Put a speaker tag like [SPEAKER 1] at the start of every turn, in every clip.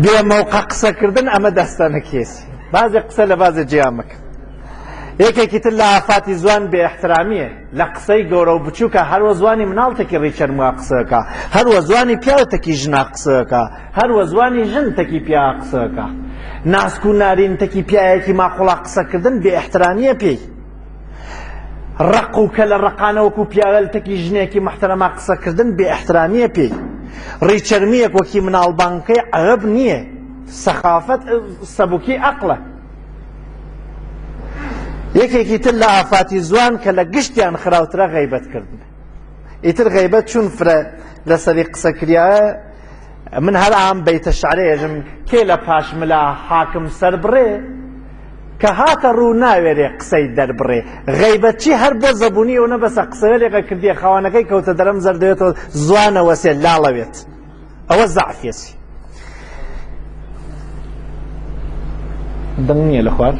[SPEAKER 1] بێمەوقع قسەکردن ئەمە دەستانە کێسی بازێ قسە لە بازێ جیا مەکە. یەکێکی تر لە ئافاتی زوان بێ احترامیە لە قسەی گەورە و بچووکە هەروە زوانی مناڵتێکی ڕیچەرموا قسەکە، هەروە زوانی پیاوتێکی ژنا قسەکە، هەروە زوانی ژن تەکی پیا قسەکە. ناسک و نارین تەکی پیاەکی ماقوڵا قسەکردن بێ احترامیە پێی. ڕق و کە لە ڕقانەوەکو پیاوەلتێکی ژنێکی محتەرەما قسەکردن بێ احترامیە پێی. ڕیچەرمیەک وەکی مناڵبانکەی عەرەب نییە، سەخافەت سەبووکی عەقڵە. یەکێکی تر لە ئافاتی زوان کە لە گشتیان خراوترە غەیبەتکردن. ئیتر غەیبەت چون فرە لەسەری قسەکریایە. من هەر ئام بەیتە شعرەیەژم کێ لە پاشملا حاکم سەر بڕێ کە هاتە ڕوو ناوێرێ قسەی دەربڕێ. غەیبەتچی هەر بۆ زەبوونی و نەبەسە قسەوێرێکە کردیە خاوانەکەی کەوتە دەرەم زەردەوێتەوە زوانەوە سێ لاڵەوێت. ئەوە زەعفێسی. دەنگ نییە لە خوار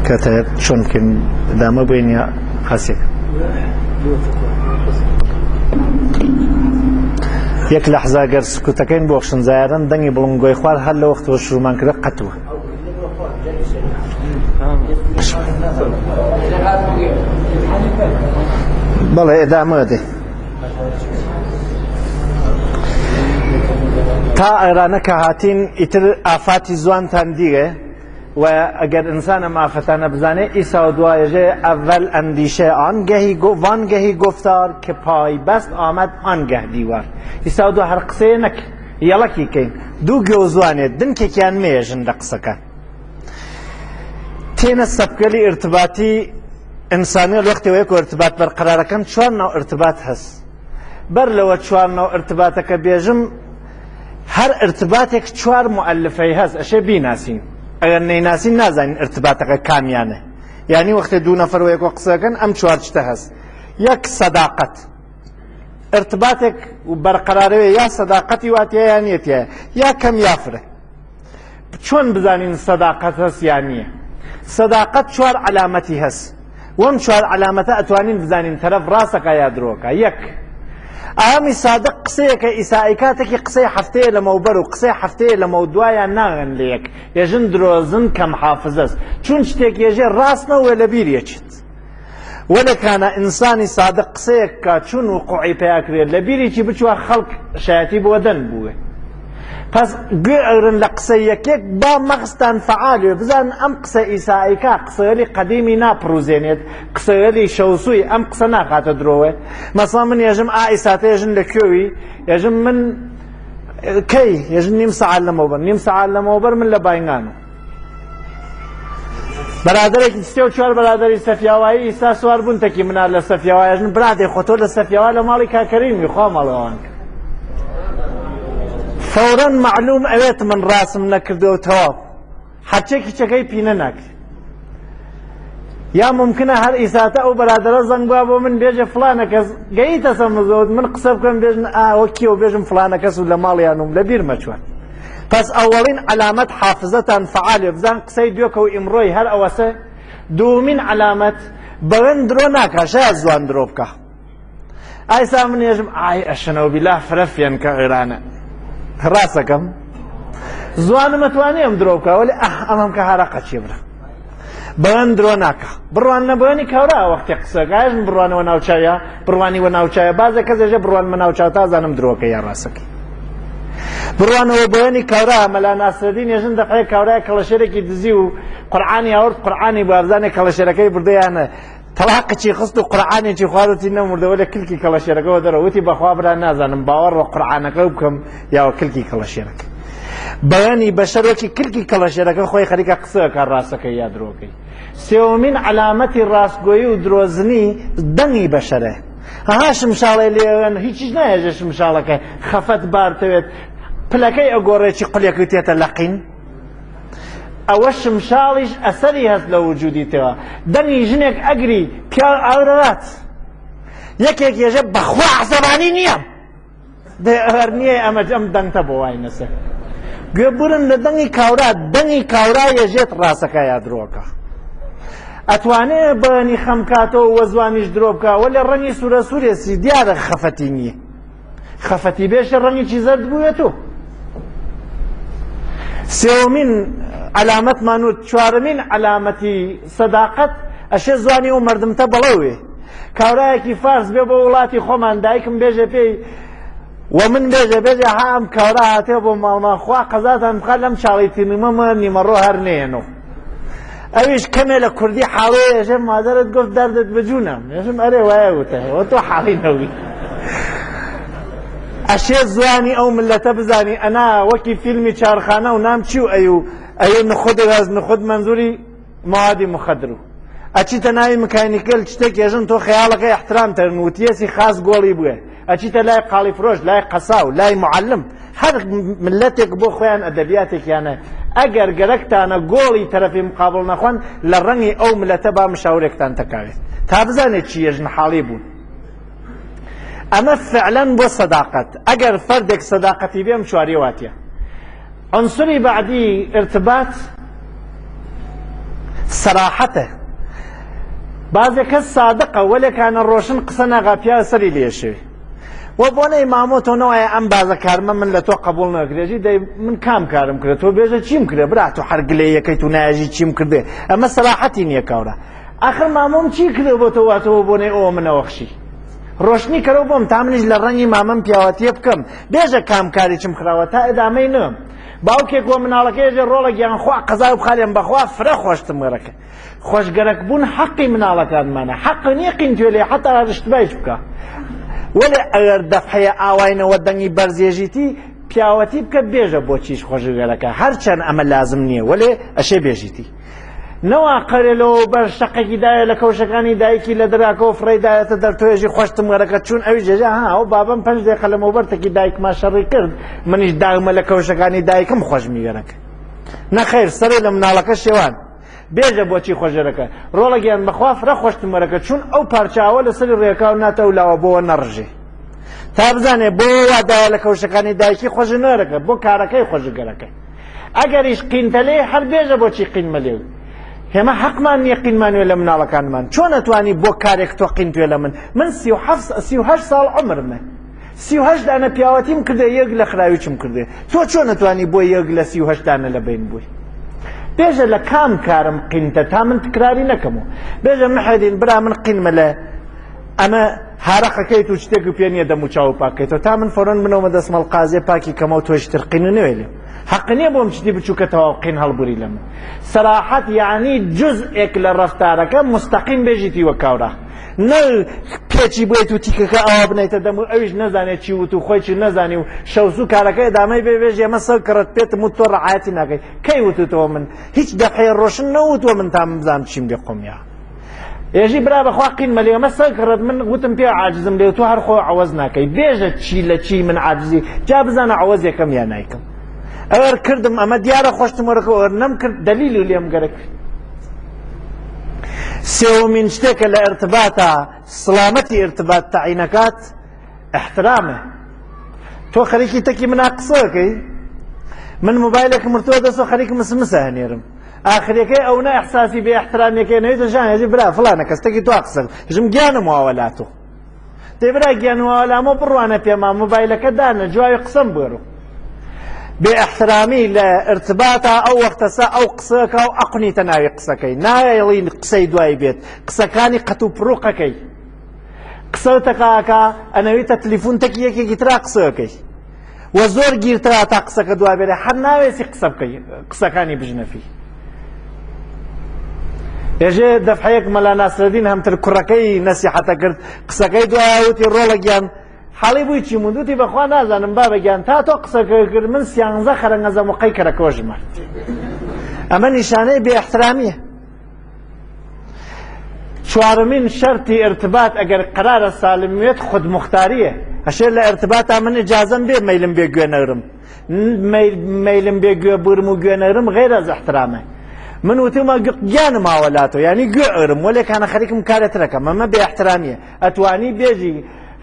[SPEAKER 1] کەتە چۆن بکەین دامە بووینە خەسێک. یەک لەحزا گەر سکوتەکەین بۆ خشنجایران دەنگی بڵنگۆی خوار هەر لە وەختەوە شروعمان کردە قەتووە. بەڵێ ئێدامە دێ تا ئێرانە کە هاتین ئیتر ئافاتی زوانتان دیگە و ئەگەر ئینسانە مافەتانە بزانێ ئیسا و دوایەژێ ئەڤەل ئەندیشە وانگەهی گفتار کە پایبەست ئامەد ئانگەه دیوار. ئیسا و دو هەر قسەیە نەک یەڵەکی کەین دوو گوێ زوانێت دنکێکیان مێژن لە قسەکە. تێنە سەبکەلی ئرتباتی ئینسانی وەختەوەیەک و ئرتبات بەرقەرارەکەن چوار ناو ئرتبات هەست. بەر لەوە چوار ناو ئرتباتەکە بێژم هەر ئرتباتێک چوار مؤەلفەی هەست ئەشێ بیناسین. ئەگەر نەیناسین نازانین ئرتباتەکە کامیانە. یعنی وەختێ دوو نەفەر وەیەکۆ قسەکەن ئەم چوار شتە هەست. یەک سەداقەت ئرتباتێک بەرقەرارەوێ یا سەداقەتی واتیە یان نیەتیە یا کەم یافرە. چۆن بزانین سەداقەت هەست یان نییە؟ سەداقەت چوار علامەتی هەست. وەم چوار علامەتە ئەتوانین بزانین تەرەف ڕاستەکە یا درۆکە. یەک ئامی سادق قسەیەکە ئیسائی کاتێکی قسەی هەفتەیە لە مەوبەر و قسەی هەفتەیە لە مەودوایان ناغن لە یەک ێژن درۆزن کەم حافزەست چون شتێک ێژێ ڕاستنەوە لە بیرێکیت. وەلەکانە ئینسانی سادق قسەیەک کا چون وقوعی پێیاکرێت لە بیرێکی بچوە خەڵک شایەتی بۆ دەن بووێ. پس گوێ ئەگرن لە قسە یەکێک با مەغزتان فعالێ بزان ئەم قسە ئیسائیکا قسەوەلی قەدیمی ناپڕوزێنێت قسەوەلی شەوسووی ئەم قسە ناخاتە درۆوێ. مەسڵان من ێژم ئیساتە ێژن لە کوێوی ێژم من کەی ێژن نیم سەعات لەمەوبەر نیم سەعات لەمەوبەر من لە باینگانم بەرادەرێکی سێ و چوار بەرادەری سەفیاوایی ئیسا سوار بوون تەکی منار لە سەفیاوای ێژن برادێ خۆ تۆ لە سەفیاوا لە ماڵی کاکەریمی خوا ماڵەوان کرد. فورا معلوم ئەوێت من ڕاستم نەکردەوە تەواو هەرچێکی چەکەی پینە ناکرێت. یا ممکنە هەر ئیساتە ئەو بەرادەرە زەنگ بوا بۆ من بێژە فلانە کەس گەیتە سەمزەوت من قسە بکەم بێژن ئاوە کێوە بێژم فلانە کەس و لە ماڵیانم لە بیر مەچوە. پس ئەوەڵین علامەت حافزەتان فعالێ بزان قسەی دوێکە و ئیمڕۆی هەر ئەوەسە. دوومین علامەت بەوێن درۆ ناکا شاید زوان درۆ بکە. ئایسا من ێژم ئای ئەشەنەوە بیلا فرەفیان کە ئێرانە ڕاستەکەم زوانم ئەتوانێ ئەم درۆ بکە وەلی ئەمەم کە هەرەقە چێ برە بەوێن درۆ ناکە. بڕوان نەبووێنی کەورە وەختی قسەکەژن بڕوانەوە ناوچایە بڕوانیوە ناوچایە بازە کەسێژە بڕوانمە ناوچاو تا زانم درۆکە یا ڕاستەکەی. بڕوانەوە بەوێنی کەورە مەلا ناسرەدین ێژن دەقەیە کەورای کەڵەشێرێکی دزی و قورعانی هاورد قورعانی بابزانێ کەڵەشێرەکەی بردەیانە تەلاقی خست و قورعانێکی خواردی نەمردەوە لە کلکی کەڵەشێرەکەەوە دەرەوە وتی بەخوا برا نازانم باوەڕ بە قورعانەکە بکەم یاوە کلکی کەڵەشێرەکە. بەیانی بەشەرێکی کلکی کەڵەشێرەکە خۆی خەریکە قسەکە ڕاستەکەی یا درۆکەی. سێوەمین علامەتی ڕاستگۆیی و درۆزنی دەنگی بەشەرە. هەها شمشاڵی لێوێن هیچیش نایەژە شمشاڵەکە خەفەت بارتەوێت پلەکەی ئەگۆڕێکی قولێکی تێتە لەقین ئەوە شمشاڵیش ئەسەری هەست لە وجودیتەوە. دەنگی ژنێک ئەگری پیا ئاورەات یەکێک ێژە بەخوا عەسەبانی نییە هەر نییە ئەمە ئەم دەنگتە بۆ وای نەسەر. گوێبورن لە دەنگی کاورا دەنگی کاورا ێژێت ڕاستەکە یا درۆکە. ئەتوانێ بەنی خەمکاتەوە وە زوانیش درۆ بکە وەلێ ڕەنی سوورە سوورێسی دیارە خەفەتی نییە. خەفەتی بێشە ڕەنگێکی زەرد بووێتەوە. سێوەمین علامەتمان و چوارەمین علامەتی سەداقەت ئەشێ زوانی و مەردمتە بەڵەوێ. کاورایەکی فارس بێ بۆ وڵاتی خۆمان دایکم بێژە پێی و من بێژە ها ئەم کاورا هاتێ بۆ ماڵمان خوا قەزاتان بخات لەم چاڵی تینمەمە نیمەڕۆ هەر نێنەوە. ئەویش کەمێ لە کوردی حاڵۆ ێژە مادەرت گفت دەردت بجوونە ێژم ئەرێ وایە وتە وە تۆ حاڵی نەوی. ئەشێ زوانی ئەو ملەتە بزانی ئەنا وەکی فیلمی چارخانە و نام چی و ئەیو نخود ڕاز نخود منزوری موادی مخدر ئەچیتە ناوی مکانیکل شتێک ێژن تۆ خەیاڵەکەی احترامتەرن وتیەسی خاص گۆڵی بووە ئەچیتە لای قاڵی فرۆش لای قەساو لای معلم هەر ملەتێک بۆ خۆیان ئەدەبیاتێکیانە ئەگەر گەرەکتانە گۆڵی تەرەفی مقابڵ نەخۆن لە ڕەنگی ئەو ملەتە با مشاورێکتان تەکاوێت تا بزانێت چی ێژن حاڵی بوون. ئەمە فعلەن بۆ سەداقەت ئەگەر فەردێک سەداقەتی بێم چواری واتیە. عنصری بعدی ارتباط سەراحەتە. بعضێک کەس سادقە وەلێکانە ڕۆشن قسە ناغا پیا سەری لێشێ وە بۆنەی مامۆ تۆ نەوایە ئەم بازە کارمە من لە تۆ قبول نەکرێژی دەی من کام کارم کرێت تۆ بێژە چیم کرێ برا تۆ هەرگلەیەکەی تو نایژی چیم کردێ ئەمە سەراحەتی نییە کاورە. ئاخر مامۆم چی کردێ بۆ تۆ واتەوە بۆنەی ئەوە منەوەخشی ڕۆشنی کەرەوە بۆم تا منیش لە ڕەنگی مامەم پیاوەتیە بکەم بێژە کامکاری چم خراوە تا ئەدامەی نم باوکێک بۆ مناڵەکەیژە ڕۆڵێکیان خوا قەزا و بخالێن بەخوا فرە خۆشتم گەرەکە خۆشگەرەک بوون حەقی مناڵەکانمانە حەق نییە قینتوێ لێ حتا ڕشتبایش بکە وەلێ ئەگەر دەفحەیە ئاواینەوە دەنگی بەرزێژیتی پیاوەتی بکە بێژە بۆ چیش خۆشگەرەکە هەرچەند ئەمە لازم نییە وەلێ ئەشێ بێژیتی نەوا قەرێلەوە بەر شەقێکی دایە لە کەوشەکانی دایکی لە دراکەوە فڕێدایەتە دەرتۆێژی خۆشتم گەرەکە چون ئەوی جێژە ها ئەو بابم 5 دقیقە لە مۆبەرتێکی دایکما شەڕی کرد منیش داگمە لە کەوشەکانی دایکم خۆشمی گەرەکە نەخێر سەرێ لە مناڵەکە شێوان بێژە بۆچی خۆشگەرەکە ڕۆڵەگەیان بەخوا فرە خۆشتم گەرەکە چون ئەو پارچاوە لەسەری ڕێکاو ناتەولاوە بۆوە نەڕژێ تا بزانێ بۆ وادایە لە کەوشەکانی دایکی خۆشی نەرەکە بۆ کارەکەی خۆشگەرەکە ئەگەریش قینتە لێ هەر بێژە بۆچی قینمە لێ هێمە حەقمان نییە قینمانوێ لە مناڵەکانمان چۆن ئەتوانی بۆ کارێک تۆ قینتوێ لە من 38 ساڵ عمرمە 38 دانە پیاوەتیم کردێ یەک لە خراویچم کردێ تۆ چۆن ئەتوانی بۆ یەک لە 38 دانە لە بین بووی بێژە لە کام کارم قینتە تا من تکراری نەکەمەوە بێژە محەدین برا من قینمە لە ئەمە هارەقەکەیت و شتێک و پێ نییە دەم و چاو پاکەیتەوە تا من فۆرەن بنەوەمە دەسمەڵ قازێ پاکی کەمە و تۆش تر قین نوێ لێ حەق نییە بۆم شتی بچووکەتەوە قین هەڵبوری لە من سەراحەت یعنی جزئێک لە ڕەفتارەکە مستەقیم بێژیتیوە کاورا نە پێچی بێت و تیکەکە ئەوە بنیتە دەم و ئەویش نەزانێت چی وت و خۆی چی نەزانی و شەوزوو کارەکەی ئەدامەی بێژ ئێمە سەر کڕت پێتم و تۆ ڕەعایەتی ناکەی کەی وتتەوە من هیچ دەفعەی ڕۆشن نەوتوە من تا بزانم چیم لێ قۆمیا ێژی برا بەخوا قینمە لێ ئەمە سەر کڕت من وتم پێ عاجزم لێ تۆ هەر خۆ عەوەز ناکەی بێژە چی لە چی من عاجزی جا بزانە عەوەز یەکەم یا نایکەم ئەوەر کردم ئەمە دیارە خۆشتم وەرەکەوە نەم کرد دەلیل و لێم گەرەک سێوەمین شتێکە لە ئێرتباتە سڵامەتی ئێرتبات تەعینەکات احترامە تۆ خەریکی تەکی منا قسەکەی من مۆبایلێکم مرتووە دەستەوە خەریکی مسمسە هەنێرم ئاخرەکەی ئەو نە ئەحساسی بێ احترامێکەکەی نەوێتە ژان هێزی برا فڵانە کەستێکی تو قسە ژم گیانم واوەلاتۆ دەی برا گیان واوەلامە بڕوانە پێما مۆبایلەکە دانە جوای قسەم بێڕۆ بێ احترامی لە ئێرتباتە ئەو وەختەسە ئەو قسەکە و ئەقنیتە ناوی قسەکەی نایڵی قسەی دوای بێت قسەکانی قەت و پڕوقەکەی قسە تەقاکە ئەنەوێتە تەلیفۆن تەکی یەکێکی ترا قسەکەی وە زۆر گیرترا تا قسەکە دوای بێرە هەر ناوێسی قسە بکەی قسەکانی بژنەفی ێژێ دەفعەیەک مەلا ناسرەدین هەمتر کوڕەکەی نەسیحەتە کرد قسەکەی دوایوتی ڕۆڵەگیان حاڵی بووی چی مندوتی بەخوا نازانم بابەگیان تا تۆ قسەکە کرد من 11 خەرەنگە زەموقەی کەرەکەوە ژمارد ئەمە نیشانەی بێ احترامیە. چوارمین شەرتی ئێرتبات ئەگەر قەرارە سالمیێت خودموختاریە ئەشێ لە ئێرتباتا من ئیجازەم بێ مەیلم بێ گوێنەرم مەیلم بێ گوێبورم و گوێنەرم غەیرە ئەز احترامە من وتمە گیانم ئاوەلاتەوە یعنی گوێئرم وەلێکانە خەریکم کارێترەکەم ئەمە بێ احترامیە ئەتوانی بێژی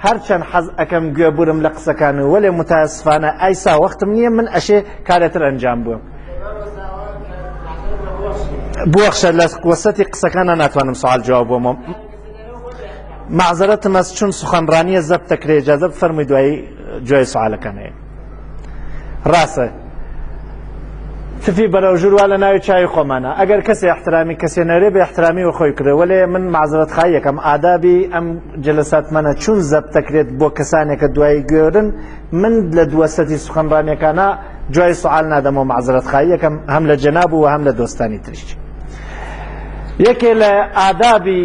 [SPEAKER 1] هەرچەند حەز ئەەکەم گوێبورم لە قسەکان و وەلێ متاسفانە ئایسا وەختم نییە من ئەشێ کارێتر ئەنجام بووم بوەخشە لە وەسەتی قسەکانە ناتوانم سوال جواب بۆمە معزەرەتم ئەس چون سوخەنڕانیە زەبتە کرێ ئیجازە بفەرمووی دوایی گوێی سوالەکان هەیە. ڕاستە تفی بەرەو ژووروا لە ناوی چاوی خۆمانە ئەگەر کەسێ احترامی کەسێ نەرێ بە احترامی و خۆی کردێ وەلێ من معزرەت خای یەکەم ئادابی ئەم جلساتمانە چون زەبتەکرێت بۆ کەسانێکە دوایی گوێرن من لە دووەسەتی سوخەنڕانیەکانە جوای سوال نادەمەوە معزرەت خای یەکەم هەم لە جەناب و هەم لە دۆستانی تریش. یەکێ لە ئادابی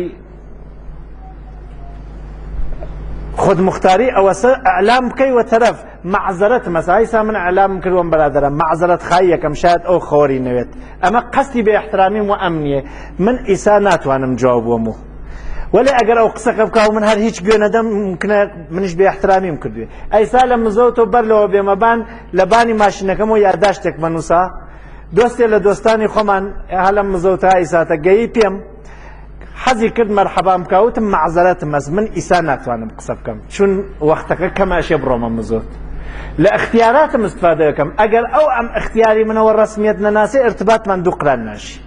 [SPEAKER 1] خودمختاری ئەوەسە ئەعلام بکەیوە تەرەف معزەرەت مەسایسا من ئەعلام کردوم بەرادەرم معزەرەت خای یەکەم شاید ئەو خۆری نەوێت ئەمە قەستی بێ احترامیم و ئەم نییە من ئیسا ناتوانم جواب بۆم و وەلێ ئەگەر ئەو قسەکە بکاو من هەر هیچ گوێ نەدەم ممکنە منیش بێ احترامیم کردوێ ئەیسا لە مزەوتەوە بەر لەوە بێمەبان لە بانی ماشینەکەم و یادداشتێک بنووسا دۆستێ لە دۆستانی خۆمان هەلە مزەوتە ئیساتە گەیی پێم حەزی کرد مەرحەبام بکەوتم معزەرەتم ئەس من ئیسا ناتوانم قسە بکەم چون وەختەکە کەماشێ بڕۆمە مزۆت لە اختیاراتم استفادە دەکەم ئەگەر ئەو ئەم اختیاری منەوە ڕسمیەت نەناسی ارتباطمان دوو قران ناشی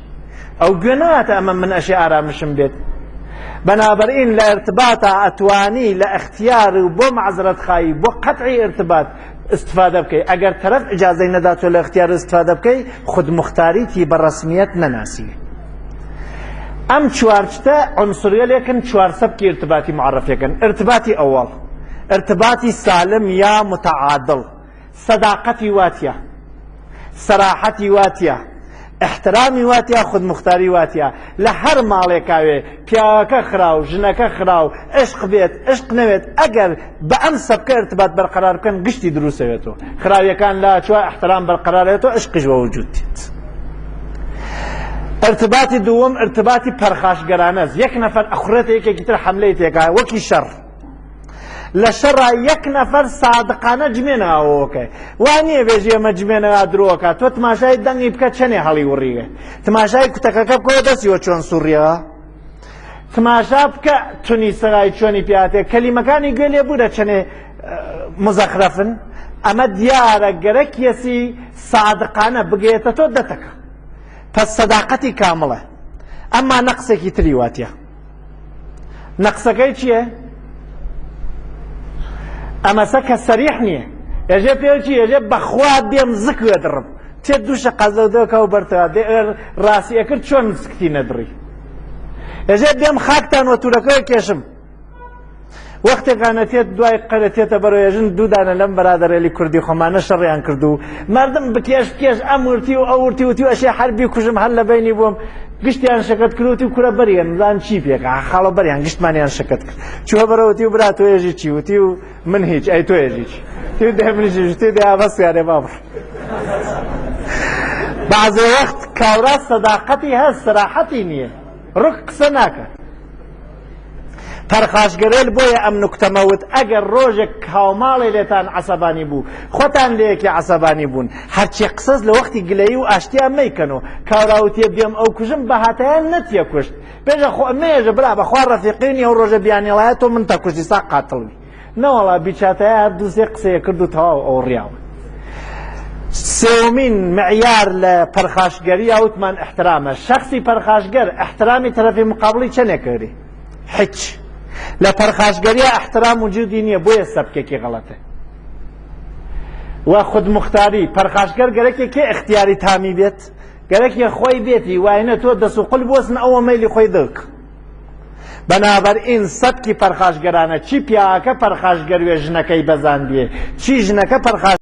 [SPEAKER 1] ئەو گوێ ناتە ئەمە من ئەشێ ئارامشم بێت بەنابەرئین لە ارتباطە ئەتوانی لە اختیار و بۆ معزەرەت خایی بۆ قەتعی ارتباط استفادە بکەی ئەگەر تەرەف ئیجازەی نەداتۆ لە اختیار استفادە بکەی خودمختاریتی بە ڕسمیەت نەناسی ئەم چوارچتە عنصریە لێکن چوار سەبکی ارتباطی معرفیەکەن ارتباطی ئەوەڵ ارتباطی سالم یا متعادل صداقەتی واتیە سەراحەتی واتیە احترامی واتیە خودمختاری واتیە لە هەر ماڵێکاوێ پیاوەکە خراو ژنەکە خراو عشق بێت عشق نەوێت ئەگەر بە ئەم سەبکە ارتباط بەرقەرار بکەن گشتی دروستەوێتەوە خراویەکان لا چوە احترام بەرقەرارێتەوە عشقیش بە وجود دێت. ارتباطی دووەم ارتباطی پەرخاشگەرانەز یەک نەفەر ئەخورێتە یەکێکی تر حەملەی تێکا وەکی شەڕ لە شەڕا یەک نەفەر سادقانە جمێنەوەکە وانییە بێژی ئەمە جمێنەوە درۆکە تۆ تماشای دەنگی بکە چەنێ هەڵی وڕیگە تماشای کوتەکەکە بکەوە دەستیوە چۆن سوڕیەوە تماشا بکە تونی سەرای چۆنی پیاتێ کەلیمەکانی گوێ لێ بوو دەچەنێ مزەخرەفن ئەمە دیارە گەرە کێسی سادقانە بگێتە تۆ دەتەکە پس سەداقەتی کامڵە ئەمما نەقسێکی تری واتیە نەقسەکەی چییە؟ ئەمەسە کە سەریح نییە ئێژێ پێوچی ئێژێ بەخوا دێم زکوێ دڕم تێ دووشە قەزەودەکە و بەرتەوە ڕاستیە کرد چۆن سکتی نەدڕی ئێژێ دێم خاکتان وەتورەکەی کێشم وەختێکانە تێت دوای قەرەتێتە بەرەو ێژن دوودانە لەم بەرادەرێلی کوردی خۆمانە شەڕیان کردو مردم بکێش بکێش ئەم ورتی و ئەو ورتی وتی و ئەشێ حەربی کوژم هەر لە بینی بووم گشتیان شەکەت کردوتی و کورە بەریان زان چی پێکە خاڵە بەریان گشتمانیان شەکەت کرد چوە بەرەوەتی و برا تۆ ێژی چی وتی و من هیچ ئەی تۆ ێژی چی تی دێ منیشی تی دێ ئابەستیانێ بابڕ بەعزێ وەخت کاورا سەداقەتی هەست سەراحەتی نییە ڕوک قسە ناکات پەرخاشگەرێل بۆیە ئەم نوکتەمەوت ئەگەر ڕۆژێک کاوماڵی لێتان عەسەبانی بوو خۆتان لەیەکی عەسەبانی بوون هەرچی قسەز لە وەختی گلەیی و ئاشتیان مەیکەنەوە کاوراوتیە بێم ئەو کوژم بە هاتەیان نەتیە کوشت پێشە خۆ مێژە برا بەخوا ڕەفیقینی ئەو ڕۆژە بیانێڵایە تۆ من تەکوشتی سا قاتڵوی نەوەڵا بیچاتەیە هەر دووسێ قسەیە کرد و تەواو ئەو ڕیاوە. سێومین معیار لە پەرخاشگەری ئەوتمان احترامە شەخصی پەرخاشگەر احترامی تەرەفی مقابڵی چەندێکەکەری هیچ لە پەرخاشگەریە احترام وجودی نییە بۆیە سەبکێکی غەڵەتە و خودمختاری پەرخاشگەر گەرەکێکی اختیاری تامی بێت گەرەکی خۆی بێتی وایە تۆ دەست و قل بۆسن ئەوە مەیلی خۆی دڵک بەنابەرئین سەبکی پەرخاشگەرانە چی پیاکە پەرخاشگەر وێ ژنەکەی بەزاندیێ چی ژنەکە پەرخاش